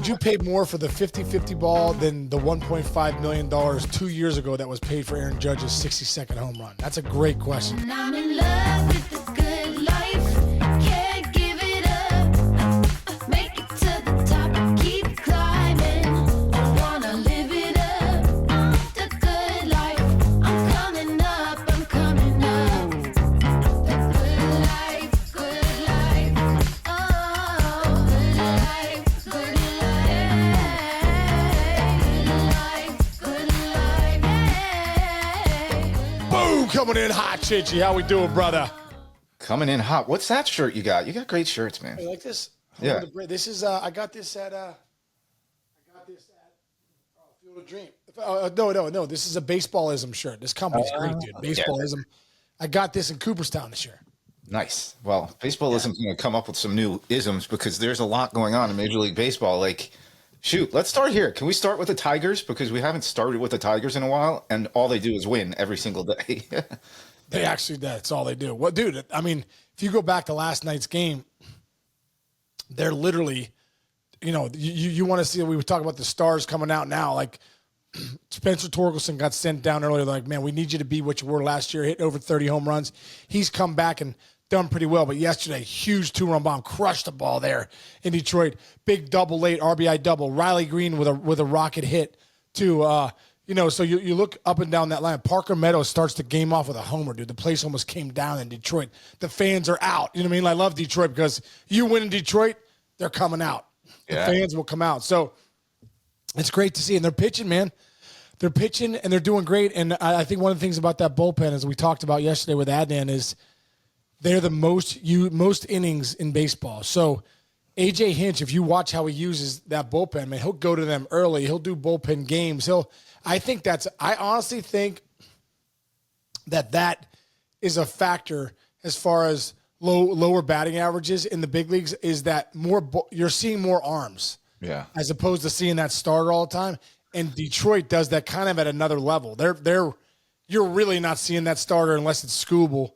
Would you pay more for the 50-50 ball than the $1.5 million 2 years ago that was paid for Aaron Judge's 60-second home run? That's a great question. I'm in love with the good life. Can't give it up. Make it to the top. Keep climbing. I wanna live it up. The good life. I'm coming up. I'm coming up. The good life. Good life. Oh, good life. Good life. Good life. Boom! Coming in hot, Chichi. How we doing, brother? Coming in hot. What's that shirt you got? You got great shirts, man. You like this? Yeah. This is I got this at Field of Dream. No. This is a baseballism shirt. This company's great, dude. Baseballism. I got this in Cooperstown this year. Nice. Well, baseball isn't going to come up with some new isms because there's a lot going on in Major League Baseball. Like, shoot, let's start here. Can we start with the Tigers? Because we haven't started with the Tigers in a while, and all they do is win every single day. That's all they do. Well, dude, I mean, if you go back to last night's game, they're literally, you want to see, we were talking about the stars coming out now. Like, Spencer Torkelson got sent down earlier. They're like, man, we need you to be what you were last year, hit over 30 home runs. He's come back and done pretty well. But yesterday, huge 2-run bomb, crushed the ball there in Detroit. Big double late, RBI double. Riley Green with a rocket hit to, so you look up and down that line. Parker Meadows starts the game off with a homer, dude. The place almost came down in Detroit. The fans are out. You know what I mean? I love Detroit because you win in Detroit, they're coming out. Yeah. The fans will come out. So it's great to see. And they're pitching, man. They're pitching, and they're doing great. And I think one of the things about that bullpen, as we talked about yesterday with Adnan, is they're the most innings in baseball. So A.J. Hinch, if you watch how he uses that bullpen, man, he'll go to them early. He'll do bullpen games. I honestly think that is a factor as far as lower batting averages in the big leagues, is that you're seeing more arms. Yeah. As opposed to seeing that starter all the time. And Detroit does that kind of at another level. You're really not seeing that starter unless it's Scooble,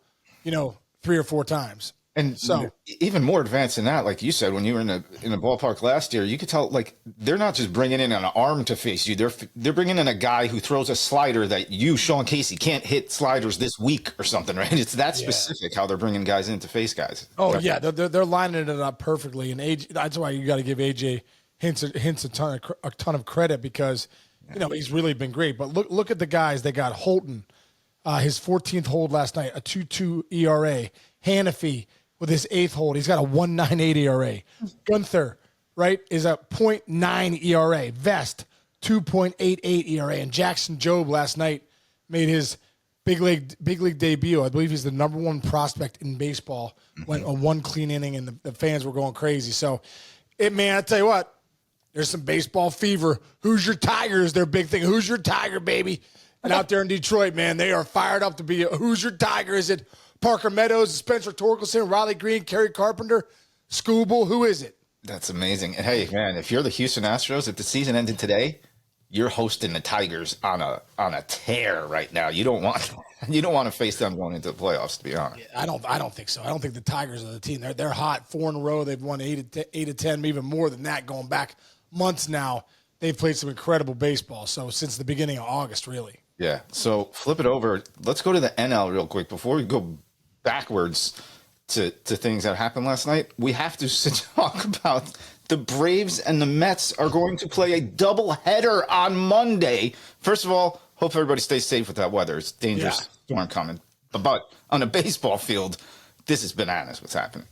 3 or 4 times. And so even more advanced than that, like you said, when you were in the ballpark last year, you could tell, like, they're not just bringing in an arm to face you. They're bringing in a guy who throws a slider that Sean Casey, can't hit sliders this week or something, right? It's that specific how they're bringing guys in to face guys. Oh, yeah. They're lining it up perfectly. And that's why you got to give AJ Hints a ton of credit because, he's really been great. But look at the guys. They got Holton, his 14th hold last night, a 2.2 ERA. Hannafy with his 8th hold, he's got a 1.98 ERA. Gunther, right, is a 0.9 ERA. Vest, 2.88 ERA. And Jackson Jobe last night made his big league debut. I believe he's the number 1 prospect in baseball. Went on 1 clean inning, and the fans were going crazy. So, I tell you what, there's some baseball fever. Who's your Tigers? Their big thing. Who's your Tiger, baby? And out there in Detroit, man, they are fired up to be who's your Tiger? Is it Parker Meadows, Spencer Torkelson, Riley Green, Kerry Carpenter, Scooble? Who is it? That's amazing. And hey, man, if you're the Houston Astros, if the season ended today, you're hosting the Tigers on a tear right now. You don't want to face them going into the playoffs, to be honest. Yeah, I don't think so. I don't think the Tigers are the team. They're hot, 4 in a row. They've won 8 to 10, even more than that, going back months now. They've played some incredible baseball. So since the beginning of August, really. Yeah. So flip it over. Let's go to the NL real quick before we go backwards to things that happened last night. We have to talk about the Braves and the Mets are going to play a doubleheader on Monday. First of all, hope everybody stays safe with that weather. It's dangerous storm coming. But on a baseball field, this is bananas what's happening.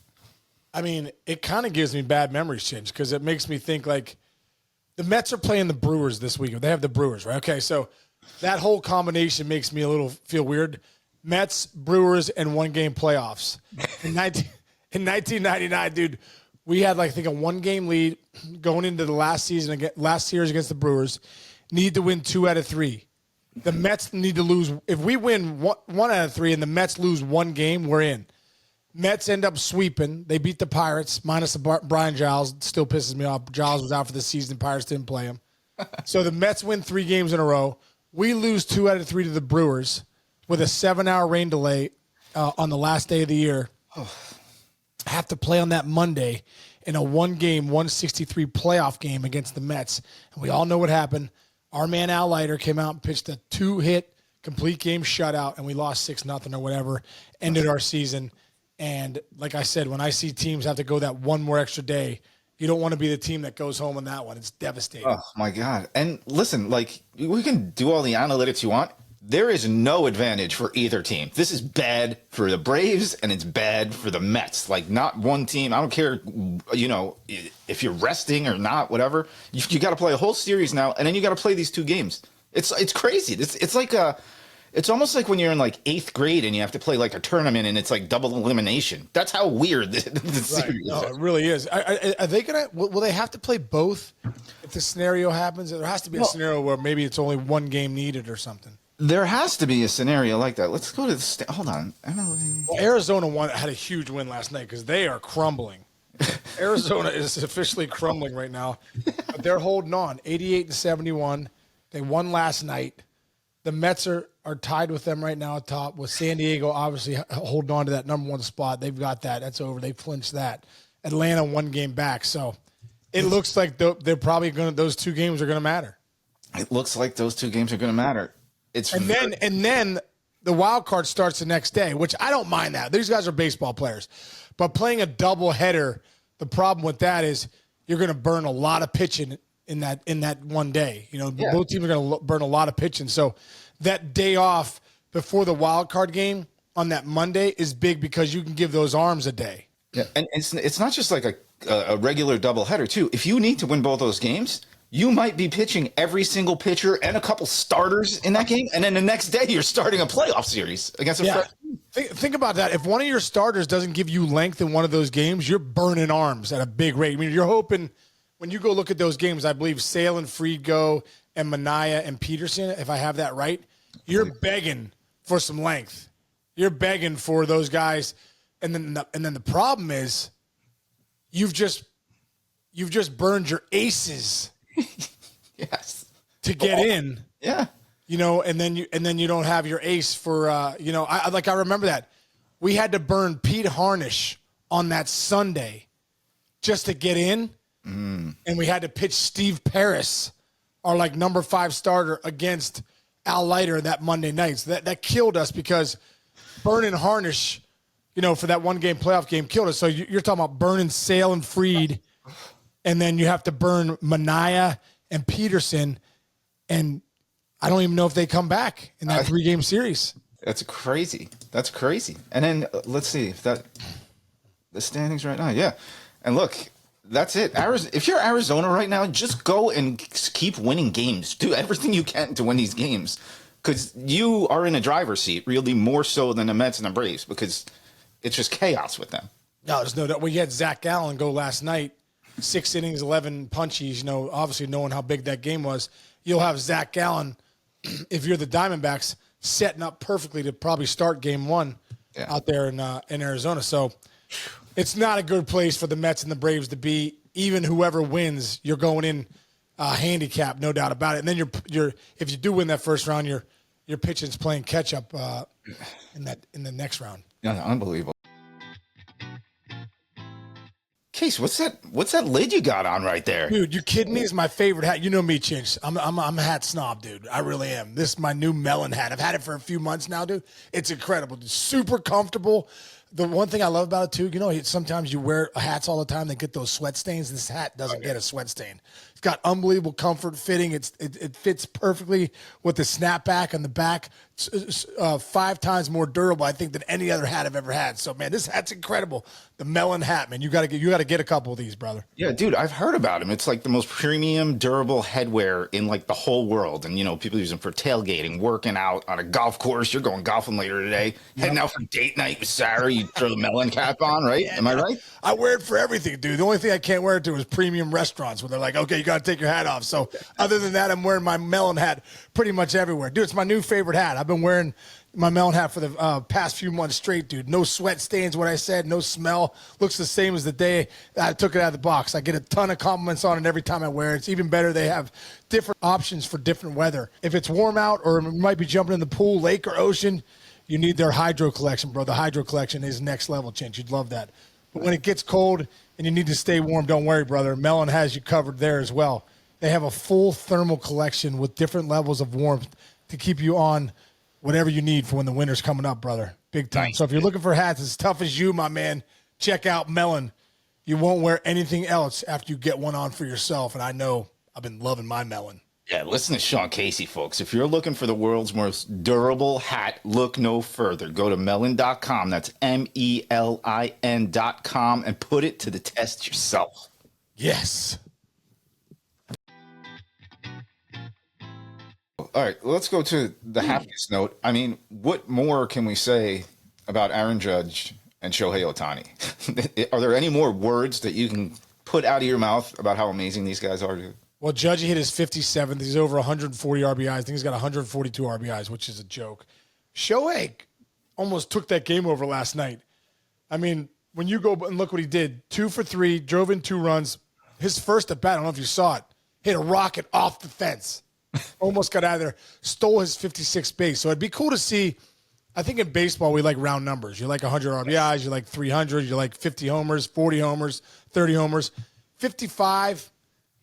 I mean, it kind of gives me bad memories, Chinch, because it makes me think like the Mets are playing the Brewers this week. They have the Brewers, right? Okay, so that whole combination makes me a little feel weird. Mets, Brewers, and 1-game playoffs. In 1999, dude, we had, like, I think, a 1-game lead going into the last series against the Brewers. Need to win 2 out of 3. The Mets need to lose. If we win 1 out of 3 and the Mets lose 1 game, we're in. Mets end up sweeping. They beat the Pirates, minus the Brian Giles. Still pisses me off. Giles was out for the season. Pirates didn't play him. So the Mets win 3 games in a row. We lose 2 out of 3 to the Brewers with a 7-hour rain delay on the last day of the year. have to play on that Monday in a 1-game, 163 playoff game against the Mets. And we all know what happened. Our man Al Leiter came out and pitched a 2-hit complete game shutout, and we lost 6-0 or whatever, ended our season. And like I said, when I see teams have to go that one more extra day, you don't want to be the team that goes home on that one. It's devastating. Oh my God. And listen, like, we can do all the analytics you want. There is no advantage for either team. This is bad for the Braves and it's bad for the Mets. Like, not one team. I don't care, you know, if you're resting or not, whatever. You got to play a whole series now, and then you got to play these 2 games. It's crazy. It's like it's almost like when you're in like 8th grade and you have to play like a tournament and it's like double elimination. That's how weird the series No, is. it really is. Are they gonna? Will they have to play both if the scenario happens? There has to be a scenario where maybe it's only 1 game needed or something. There has to be a scenario like that. Let's go to the hold on. MLB. Well, Arizona had a huge win last night because they are crumbling. Arizona is officially crumbling right now, but they're holding on. 88-71. They won last night. The Mets are tied with them right now at top, with San Diego obviously holding on to that number 1 spot. They've got that. That's over. They clinched that. Atlanta 1 game back. So it looks like they're probably going to, those 2 games are going to matter. It looks like those 2 games are going to matter. And then the wild card starts the next day, which I don't mind that. These guys are baseball players. But playing a double header, the problem with that is you're going to burn a lot of pitching in that one day. You know, both teams are going to burn a lot of pitching. So that day off before the wild card game on that Monday is big because you can give those arms a day. Yeah, and it's not just like a regular doubleheader too. If you need to win both those games, you might be pitching every single pitcher and a couple starters in that game, and then the next day you're starting a playoff series against a fresh team. Think about that. If one of your starters doesn't give you length in one of those games, you're burning arms at a big rate. I mean, you're hoping when you go look at those games, I believe Sale and Fried go and Manaea and Peterson, if I have that right, you're begging for some length. You're begging for those guys. And then the problem is you've just burned your aces. Yes. To get in. Yeah. You know, and then you don't have your ace for I remember that. We had to burn Pete Harnish on that Sunday just to get in. And we had to pitch Steve Paris, our like number 5 starter, against Al Leiter that Monday night. So that killed us because burning Harnish, you know, for that 1-game playoff game killed us. So you're talking about burning Sale and Fried, and then you have to burn Manaea and Peterson, and I don't even know if they come back in that 3-game series. That's crazy. That's crazy. And then let's see if the standings right now. Yeah. And look, that's it. If you're Arizona right now, just go and keep winning games. Do everything you can to win these games because you are in a driver's seat, really more so than the Mets and the Braves because it's just chaos with them. No, there's no doubt. We had Zach Gallen go last night, 6 innings, 11 punchies. You know, obviously knowing how big that game was, you'll have Zach Gallen, if you're the Diamondbacks, setting up perfectly to probably start game 1 out there in Arizona. So it's not a good place for the Mets and the Braves to be. Even whoever wins, you're going in handicap, no doubt about it. And then you're if you do win that first round, your pitching's playing catch up in the next round. Yeah, unbelievable. Case, what's that lid you got on right there? Dude, you kidding me? It's my favorite hat. You know me, Chinch. I'm a hat snob, dude. I really am. This is my new Melon hat. I've had it for a few months now, dude. It's incredible. It's super comfortable. The one thing I love about it, too, you know, sometimes you wear hats all the time. They get those sweat stains. This hat doesn't get a sweat stain. It's got unbelievable comfort fitting. It fits perfectly with the snapback on the back. It's 5 times more durable, I think, than any other hat I've ever had. So, man, this hat's incredible. The Melon hat, man. You got to get a couple of these, brother. Yeah, dude, I've heard about them. It's like the most premium, durable headwear in like the whole world. And, you know, people use them for tailgating, working out on a golf course. You're going golfing later today, heading out for date night with Sarah. You throw the Melon cap on, right? Am I right? I wear it for everything, dude. The only thing I can't wear it to is premium restaurants where they're like, okay, you got to take your hat off. So other than that, I'm wearing my Melon hat pretty much everywhere. Dude, it's my new favorite hat. I've been wearing my Melon hat for the past few months straight, dude. No sweat stains, what I said, no smell. Looks the same as the day I took it out of the box. I get a ton of compliments on it every time I wear it. It's even better. They have different options for different weather. If it's warm out or it might be jumping in the pool, lake or ocean, you need their Hydro Collection, bro. The Hydro Collection is next level, Chinch. You'd love that. But when it gets cold and you need to stay warm, don't worry, brother. Melon has you covered there as well. They have a full thermal collection with different levels of warmth to keep you on whatever you need for when the winter's coming up, brother. Big time. Nice. So if you're looking for hats as tough as you, my man, check out Melon. You won't wear anything else after you get one on for yourself. And I know I've been loving my Melon. Yeah, listen to Sean Casey, folks. If you're looking for the world's most durable hat, look no further. Go to melon.com. That's MELIN.com and put it to the test yourself. Yes. All right, let's go to the happiest note. I mean, what more can we say about Aaron Judge and Shohei Ohtani? Are there any more words that you can put out of your mouth about how amazing these guys are? Well, Judge hit his 57th. He's over 140 RBIs. I think he's got 142 RBIs, which is a joke. Shohei almost took that game over last night. I mean, when you go and look what he did, 2 for 3, drove in 2 runs. His first at bat, I don't know if you saw it, hit a rocket off the fence. Almost got out of there, stole his 56th base. So it'd be cool to see. I think in baseball, we like round numbers. You like 100 RBIs, you like 300, you like 50 homers, 40 homers, 30 homers. 55,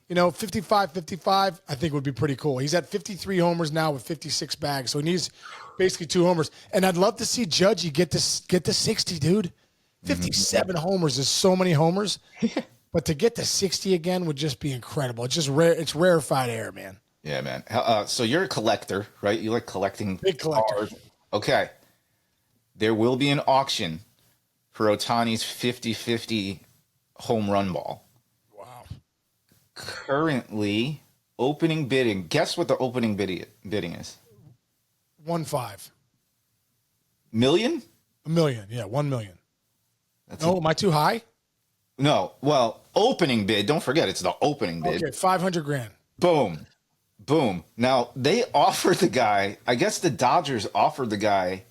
55, I think would be pretty cool. He's at 53 homers now with 56 bags. So he needs basically 2 homers. And I'd love to see Judgy get to 60, dude. 57 homers is so many homers. But to get to 60 again would just be incredible. It's just rare. It's rarefied air, man. Yeah, man. So you're a collector, right? You like collecting Big collector. cards. Okay. There will be an auction for Otani's 50-50 home run ball. Wow. Currently, opening bidding. Guess what the opening bidding is? 1.5. Million? $1 million. Yeah, 1 million. That's No, am I too high? No. Well, opening bid. Don't forget, it's the opening bid. Okay, 500 grand. Boom. Boom. Now, they offered the guy, I guess the Dodgers offered the guy,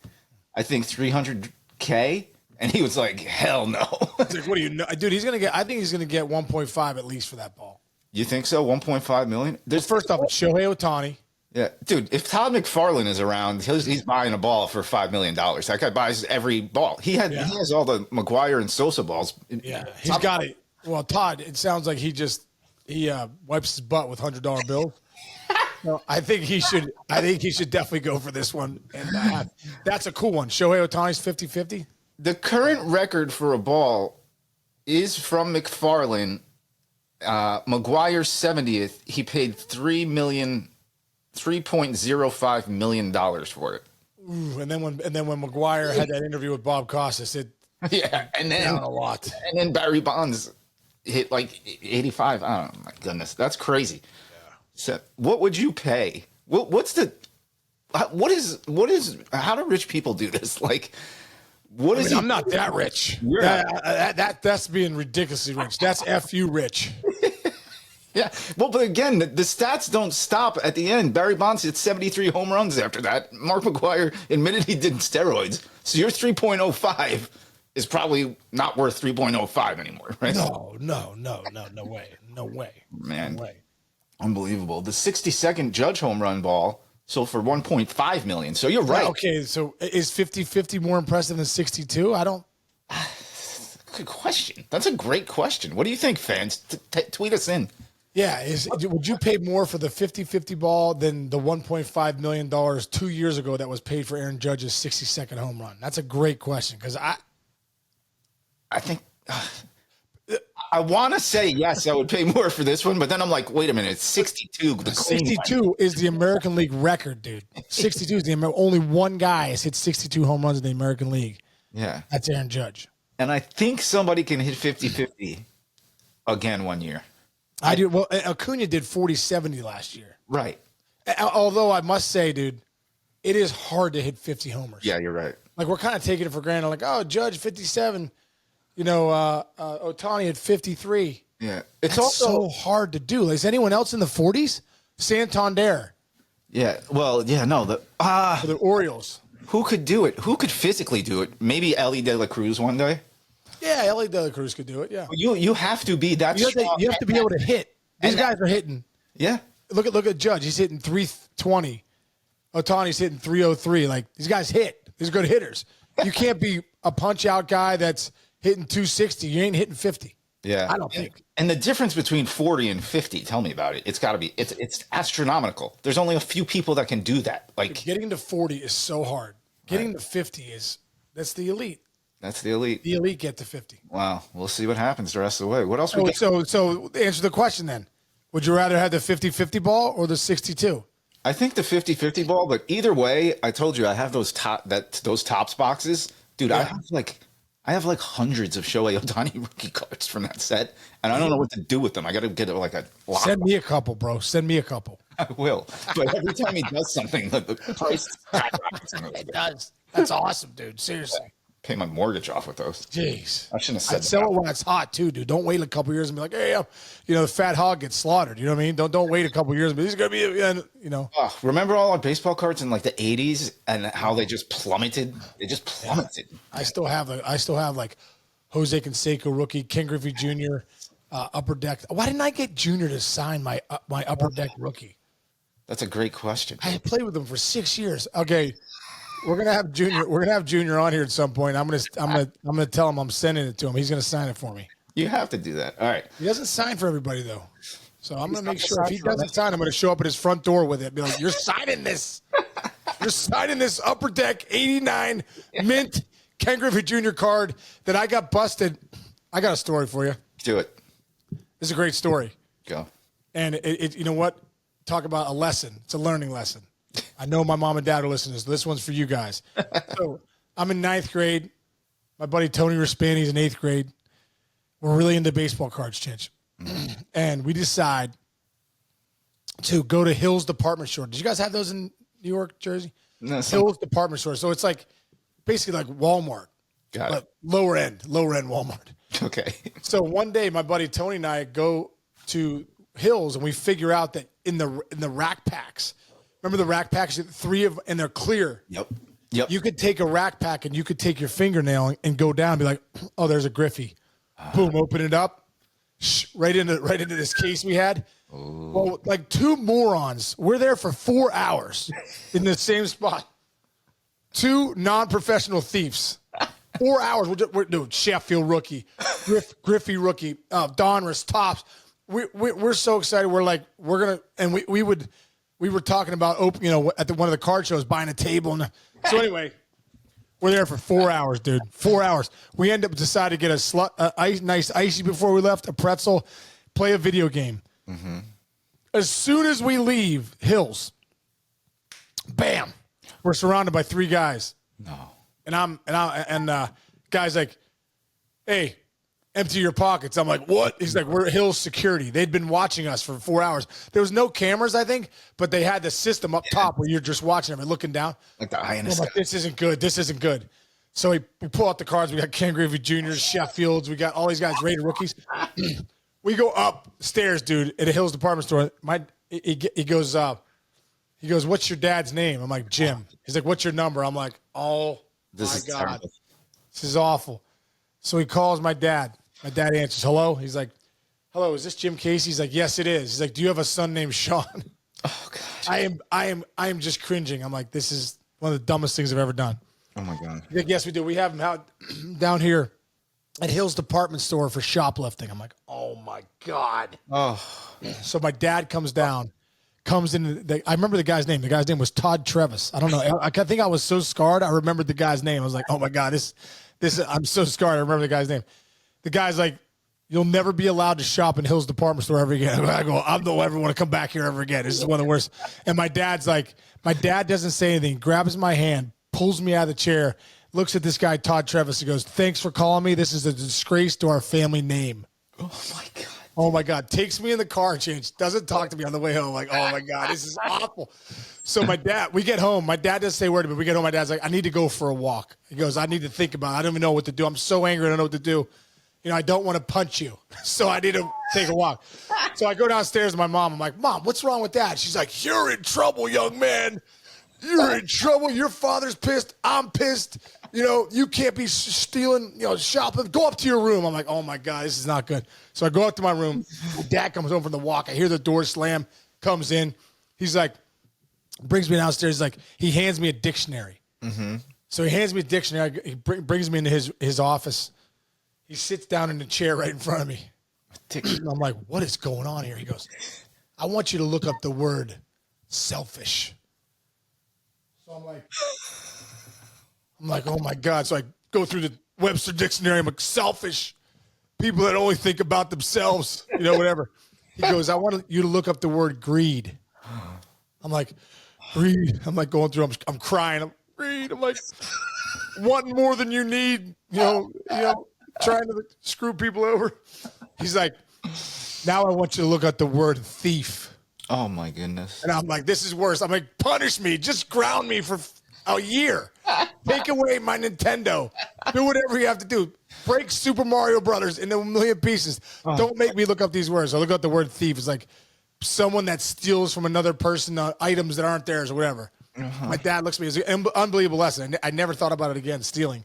I think, $300K, and he was like, hell no. It's like, what do you know? Dude, I think he's going to get 1.5 at least for that ball. You think so? 1.5 million? There's First off, it's Shohei Ohtani. Yeah, dude, if Todd McFarlane is around, he's buying a ball for $5 million. That guy buys every ball. He has all the McGuire and Sosa balls. Yeah, he's got it. Well, Todd, it sounds like he wipes his butt with $100 bills. No, I think he should definitely go for this one. And that's a cool one. Shohei Ohtani's 50-50. The current record for a ball is from McFarlane. McGuire's 70th. He paid $3.05 million for it. Ooh, and then when McGuire had that interview with Bob Costas, it Yeah, and then down a lot. And then Barry Bonds hit like 85. Oh my goodness, that's crazy. Yeah. So, what would you pay? What is how do rich people do this? Like, I'm not that rich. That's being ridiculously rich. That's FU rich. Yeah. Well, but again, the stats don't stop at the end. Barry Bonds hit 73 home runs after that. Mark McGuire admitted he did steroids. So your 3.05 is probably not worth 3.05 anymore, right? No way. No way. Man. No way. Unbelievable. The 60-second Judge home run ball sold for $1.5 million. So you're right. Okay, so is 50-50 more impressive than 62? I don't. Good question. That's a great question. What do you think, fans? Tweet us in. Yeah, would you pay more for the 50-50 ball than the $1.5 million 2 years ago that was paid for Aaron Judge's 60-second home run? That's a great question because I think I want to say yes, I would pay more for this one, but then I'm like, wait a minute, it's 62. 62 is the American League record, dude. 62 is only one guy has hit 62 home runs in the American League. Yeah. That's Aaron Judge. And I think somebody can hit 50-50 again one year. I do. Well, Acuna did 40-70 last year. Right. Although I must say, dude, it is hard to hit 50 homers. Yeah, you're right. Like, we're kind of taking it for granted. Like, oh, Judge, 57. Ohtani at 53. Yeah. It's also so hard to do. Like, is anyone else in the 40s? Santander. Yeah. Well, yeah, no. For the Orioles. Who could do it? Who could physically do it? Maybe Ellie De La Cruz one day? Yeah, Ellie De La Cruz could do it, yeah. You have to be that strong. You have to be able to hit. These guys are hitting. Yeah. Look at Judge. He's hitting 320. Ohtani's hitting 303. Like, these guys hit. These are good hitters. You can't be a punch-out guy that's hitting 260. You ain't hitting 50. Yeah. I don't think. And the difference between 40 and 50, tell me about it. It's got to be, it's astronomical. There's only a few people that can do that. Like, Getting to 40 is so hard. Getting to 50 that's the elite. that's the elite. The elite get to 50. Wow. We'll see what happens the rest of the way. What else we got? So answer the question then. Would you rather have the 50-50 ball or the 62? I think the 50-50 ball, but either way, I told you I have those Topps boxes. Dude, Yeah. I have like hundreds of Shohei Ohtani rookie cards from that set, and I don't know what to do with them. I got to get like a lock. Send me a couple, bro. Send me a couple. I will. But every time he does something, the price skyrockets. It does. That's awesome, dude. Seriously. Pay my mortgage off with those. Jeez. I shouldn't have said I'd sell it when it's hot too, dude. Don't wait a couple years and be like, hey, the fat hog gets slaughtered. You know what I mean? Don't wait a couple years. But he's gonna be, Oh, remember all our baseball cards in like the 80s and how they just plummeted? They just plummeted. I still have like Jose Canseco rookie, Ken Griffey Jr., Upper Deck. Why didn't I get Junior to sign my Upper Deck rookie? That's a great question. I had played with him for 6 years. Okay, we're gonna have Junior. We're gonna have Junior on here at some point. I'm gonna tell him I'm sending it to him. He's gonna sign it for me. You have to do that. All right. He doesn't sign for everybody though, so I'm gonna make sure if he doesn't sign, I'm gonna show up at his front door with it. Be like, "You're signing this. You're signing this Upper Deck '89 mint Ken Griffey Jr. card that I got busted." I got a story for you. Do it. This is a great story, Go. and it you know what? Talk about a lesson. It's a learning lesson. I know my mom and dad are listening, so this one's for you guys. So I'm in 9th grade. My buddy Tony Raspani's in 8th grade. We're really into baseball cards, Chinch. And we decide to go to Hills Department Store. Did you guys have those in New York, Jersey? No, Hills Department Store. So it's like basically like Walmart, Got but lower end Walmart. it. Okay. So one day, my buddy Tony and I go to Hills, and we figure out that in the rack packs, remember the rack packs, and they're clear. Yep. You could take a rack pack and you could take your fingernail and go down and be like, oh, there's a Griffey. Boom, open it up, right into this case we had. Ooh. Well, like two morons, we're there for 4 hours in the same spot. Two non-professional thieves. 4 hours. We're doing Sheffield rookie, Griffey rookie, Donruss, Topps. We're so excited. We're like, we're gonna, and we were talking about at one of the card shows buying a table. And so anyway, we're there for 4 hours, dude. 4 hours. We end up deciding to get a nice icy before we left, a pretzel, play a video game. Mm-hmm. As soon as we leave Hills, bam, we're surrounded by 3 guys. No. And guy's like, hey, empty your pockets. I'm like, what? He's like, we're Hills security. They'd been watching us for 4 hours. There was no cameras, I think, but they had the system up top where you're just watching them and looking down. Like the eye in the I'm sky. like, this isn't good. This isn't good. So we pull out the cards. We got Ken Griffey Jr., Sheffields. We got all these guys rated rookies. We go upstairs, dude, at a Hills department store. He goes, what's your dad's name? I'm like, Jim. He's like, what's your number? I'm like, oh, This my is God. terrible. This is awful. So he calls my dad. My dad answers, hello. He's like, hello, is this Jim Casey? He's like, yes, it is. He's like, do you have a son named Sean? Oh God. I am just cringing. I'm like, this is one of the dumbest things I've ever done. Oh my God. He's like, yes, we do. We have him out down here at Hills Department Store for shoplifting. I'm like, oh my God. Oh. So my dad comes in. I remember the guy's name. The guy's name was Todd Trevis. I don't know. I think I was so scarred. I remembered the guy's name. I was like, oh my God, this. I'm so scarred. I remember the guy's name. The guy's like, you'll never be allowed to shop in Hills Department Store ever again. I go, I don't ever want to come back here ever again. This is one of the worst. And my dad doesn't say anything, grabs my hand, pulls me out of the chair, looks at this guy, Todd Trevis, and goes, thanks for calling me. This is a disgrace to our family name. Oh my God. Oh my God. Takes me in the car, doesn't talk to me on the way home. Like, oh my God, this is awful. So we get home. My dad doesn't say a word to me. We get home. My dad's like, I need to go for a walk. He goes, I need to think about it. I don't even know what to do. I'm so angry. I don't know what to do. I don't want to punch you. So I need to take a walk. So I go downstairs to my mom. I'm like, Mom, what's wrong with that? She's like, you're in trouble, young man. You're in trouble. Your father's pissed. I'm pissed. You can't be stealing, shopping. Go up to your room. I'm like, oh my God, this is not good. So I go up to my room. My dad comes home from the walk. I hear the door slam, comes in. He's like, brings me downstairs. He's like, he hands me a dictionary. Mm-hmm. So he hands me a dictionary. He brings me into his office. He sits down in the chair right in front of me. I'm like, what is going on here? He goes, I want you to look up the word selfish. So I'm like, oh my God. So I go through the Webster dictionary. I'm like, selfish. People that only think about themselves, whatever. He goes, I want you to look up the word greed. I'm like, greed. I'm like going through, I'm crying. I'm greed. I'm like, wanting more than you need, trying to screw people over. He's like, now I want you to look at the word thief. Oh my goodness. And I'm like, this is worse. I'm like, punish me. Just ground me for a year. Take away my Nintendo. Do whatever you have to do. Break Super Mario Brothers into a million pieces. Don't make me look up these words. I look up the word thief. It's like someone that steals from another person items that aren't theirs or whatever. My dad looks at me. It's an unbelievable lesson. I never thought about it again, stealing.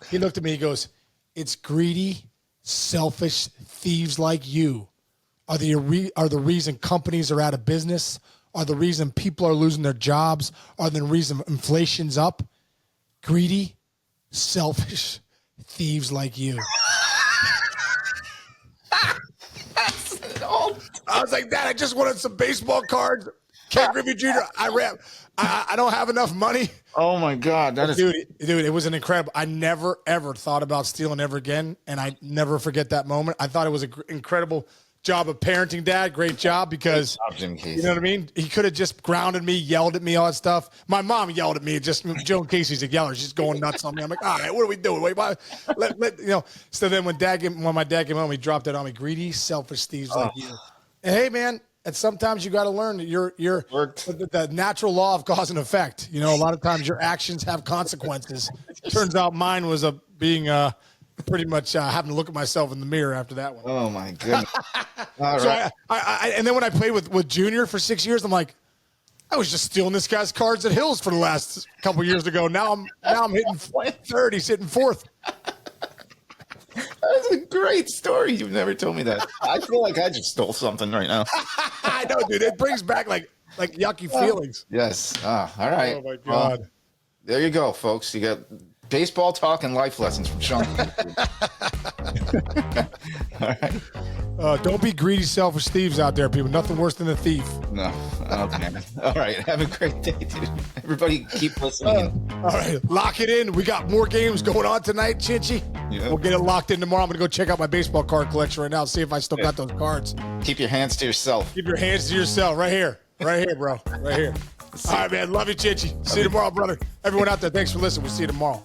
He looked at me. He goes, it's greedy, selfish thieves like you are the reason companies are out of business, are the reason people are losing their jobs, are the reason inflation's up. Greedy, selfish thieves like you. I was like, Dad, I just wanted some baseball cards. Ken Griffey Jr. I don't have enough money. Oh my God, Dude, it was an incredible. I never ever thought about stealing ever again, and I never forget that moment. I thought it was an incredible job of parenting, Dad. Great job because you know what I mean. He could have just grounded me, yelled at me, all that stuff. My mom yelled at me. Just Joan Casey's a yeller. She's going nuts on me. I'm like, all right, what are we doing? Wait, So then when my dad came home, he dropped it on me. Greedy, selfish thieves like you. And hey, man. And sometimes you got to learn that the natural law of cause and effect. A lot of times your actions have consequences. Turns out mine was being pretty much having to look at myself in the mirror after that one. Oh my goodness! All so right. And then when I played with Junior for 6 years, I'm like, I was just stealing this guy's cards at Hills for the last couple years ago. Now I'm hitting third. He's hitting fourth. That's a great story. You've never told me that. I feel like I just stole something right now. I know, dude. It brings back like yucky feelings. Yes. All right. Oh my God. Well, there you go, folks. You got baseball talk and life lessons from Sean. All right. Don't be greedy, selfish thieves out there, people. Nothing worse than a thief. No. Okay. All right. Have a great day, dude. Everybody keep listening. All right. Lock it in. We got more games going on tonight, Chinchy. Yeah. We'll get it locked in tomorrow. I'm going to go check out my baseball card collection right now, see if I still got those cards. Keep your hands to yourself. Keep your hands to yourself. Right here. Right here, bro. Right here. All right, man. Love you, Chinchy. See you tomorrow, brother. Everyone out there, thanks for listening. We'll see you tomorrow.